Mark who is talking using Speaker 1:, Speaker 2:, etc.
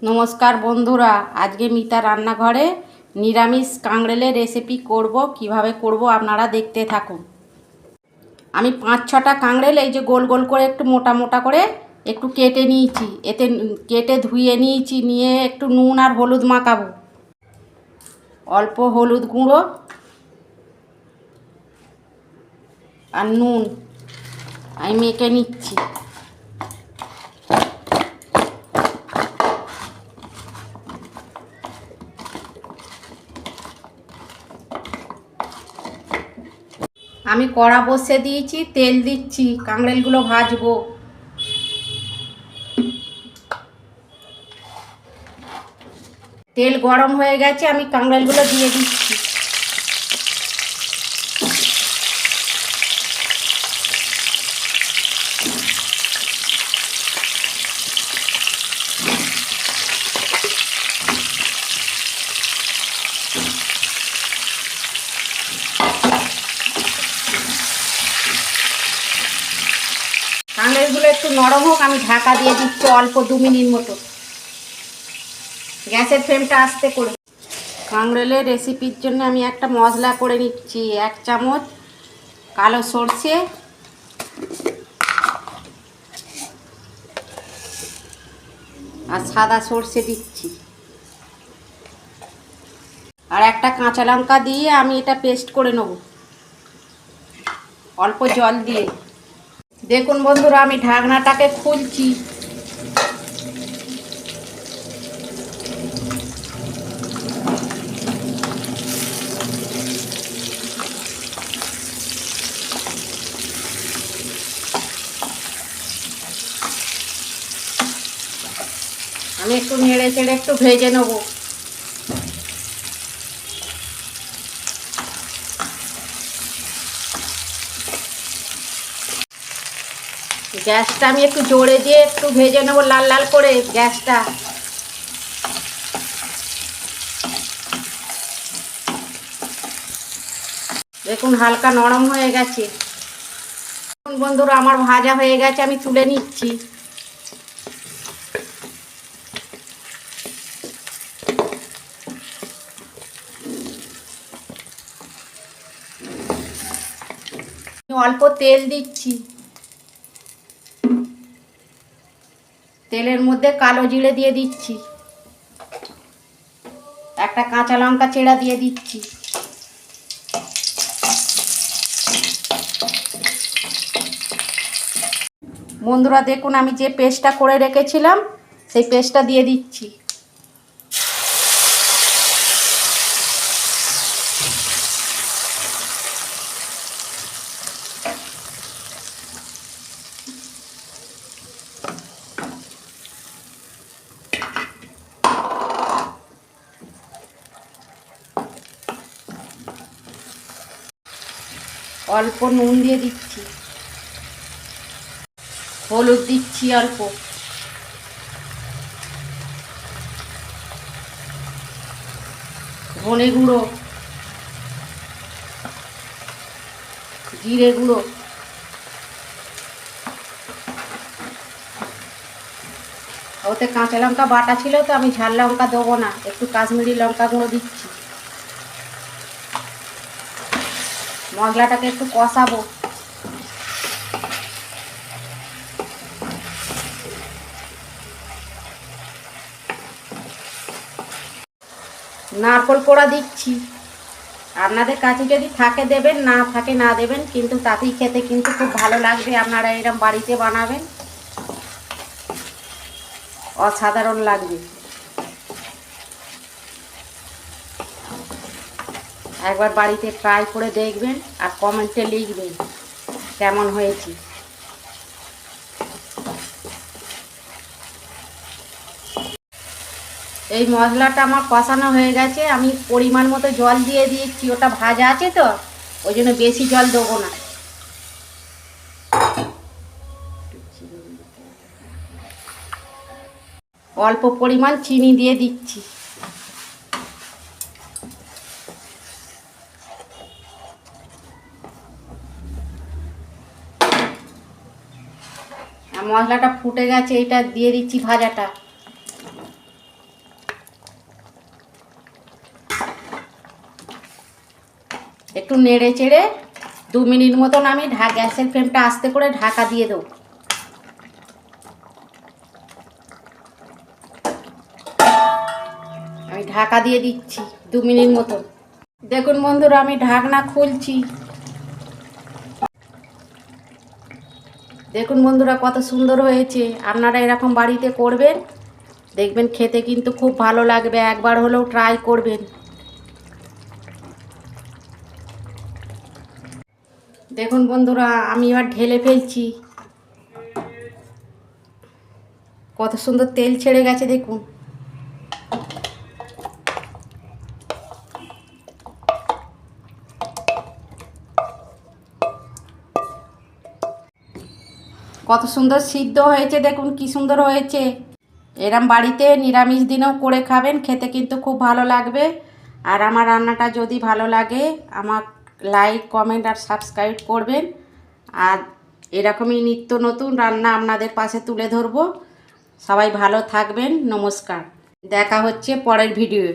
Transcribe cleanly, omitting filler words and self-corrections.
Speaker 1: নমস্কার বন্ধুরা, আজকে মিতা রান্নাঘরে নিরামিষ কাঁকড়েলের রেসিপি করব। কিভাবে করব আপনারা দেখতে থাকুন। আমি 5-6টা কাঁকড়েল এই যে গোল গোল করে একটু মোটা মোটা করে একটু কেটে নিয়েছি। এতে কেটে ধুয়ে নিয়েছি, নিয়ে একটু নুন আর হলুদ মাখাবো। অল্প হলুদ গুঁড়ো আর নুন আমি মেখে নিচ্ছি। আমি কড়া বসিয়ে দিয়েছি, তেল দিচ্ছি, কাঁকড়েলগুলো ভাজবো। তেল গরম হয়ে গেছে, আমি কাঁকড়েলগুলো দিয়ে দিচ্ছি। কাঁকড়েলগুলো একটু নরম হোক, আমি ঢাকা দিয়ে দিচ্ছি অল্প 2 মিনিট মতো। গ্যাসের ফ্লেমটা আস্তে করে। কাঁকড়েলের রেসিপির জন্য আমি একটা মশলা করে নিচ্ছি। 1 চামচ কালো সর্ষে, আর সাদা সর্ষে দিচ্ছি, আর একটা কাঁচা লঙ্কা দিয়ে আমি এটা পেস্ট করে নেব অল্প জল দিয়ে। দেখুন বন্ধুরা, আমি ঢাকনাটাকে খুলছি। আমি একটু নেড়ে চেড়ে একটু ভেজে নেব। গ্যাসটা আমি একটু জোরে দিয়ে একটু ভেজে নেব, লাল লাল করে গ্যাসটা। দেখুন হালকা নরম হয়ে গেছে। বন্ধুরা, আমার ভাজা হয়ে গেছে, আমি তুলে নিচ্ছি। অল্প তেল দিচ্ছি। তেলের মধ্যে কালো জিরে দিয়ে দিচ্ছি, একটা কাঁচা লঙ্কা চেরা দিয়ে দিচ্ছি। বন্ধুরা দেখুন, আমি যে পেস্টটা করে রেখেছিলাম সেই পেস্টটা দিয়ে দিচ্ছি। অল্প নুন দিয়ে দিচ্ছি, হলুদ দিচ্ছি অল্প, ধনে গুঁড়ো, জিরে গুঁড়ো, ওতে কাঁচা লঙ্কা বাটা ছিল তো আমি ঝাল লঙ্কা দেবো না, একটু কাশ্মীরি লঙ্কা গুঁড়ো দিচ্ছি। মশলাটাকে একটু কষাবো। নারকেল কোড়া দিচ্ছি। আপনাদের কাছে যদি থাকে দেবেন, না থাকে না দেবেন, কিন্তু তাতেই খেতে কিন্তু খুব ভালো লাগবে। আপনারা এরকম বাড়িতে বানাবেন, অসাধারণ লাগবে। একবার বাড়িতে ট্রাই করে দেখবেন আর কমেন্টে লিখবেন কেমন হয়েছে। এই মশলাটা আমার কষানো হয়ে গেছে, আমি পরিমাণ মতো জল দিয়ে দিয়েছি। ওটা ভাজা আছে তো, ওই জন্য বেশি জল দেবো না। অল্প পরিমাণ চিনি দিয়ে দিচ্ছি। মশলাটা ফুটে গেছে, এটা দিয়ে দিচ্ছি ভাজাটা। একটু নেড়ে চেড়ে 2 মিনিট মতন আমি গ্যাসের ফ্লেমটা আস্তে করে ঢাকা দিয়ে দেবো। আমি ঢাকা দিয়ে দিচ্ছি 2 মিনিট মতন। দেখুন বন্ধুরা, আমি ঢাকনা খুলছি। দেখুন বন্ধুরা, কত সুন্দর হয়েছে। আপনারা এরকম বাড়িতে করবেন, দেখবেন খেতে কিন্তু খুব ভালো লাগবে। একবার হলেও ট্রাই করবেন। দেখুন বন্ধুরা, আমি এবার ঢেলে ফেলছি। কত সুন্দর তেল ছেড়ে গেছে দেখুন। কত সুন্দর সিদ্ধ হয়েছে দেখুন, কি সুন্দর হয়েছে। এরম বাড়িতে নিরামিষ দিনেও করে খাবেন, খেতে কিন্তু খুব ভালো লাগবে। আর আমার রান্নাটা যদি ভালো লাগে, আমার লাইক, কমেন্ট আর সাবস্ক্রাইব করবেন। আর এরকমই নিত্য নতুন রান্না আপনাদের পাশে তুলে ধরবো। সবাই ভালো থাকবেন। নমস্কার। দেখা হচ্ছে পরের ভিডিওয়ে।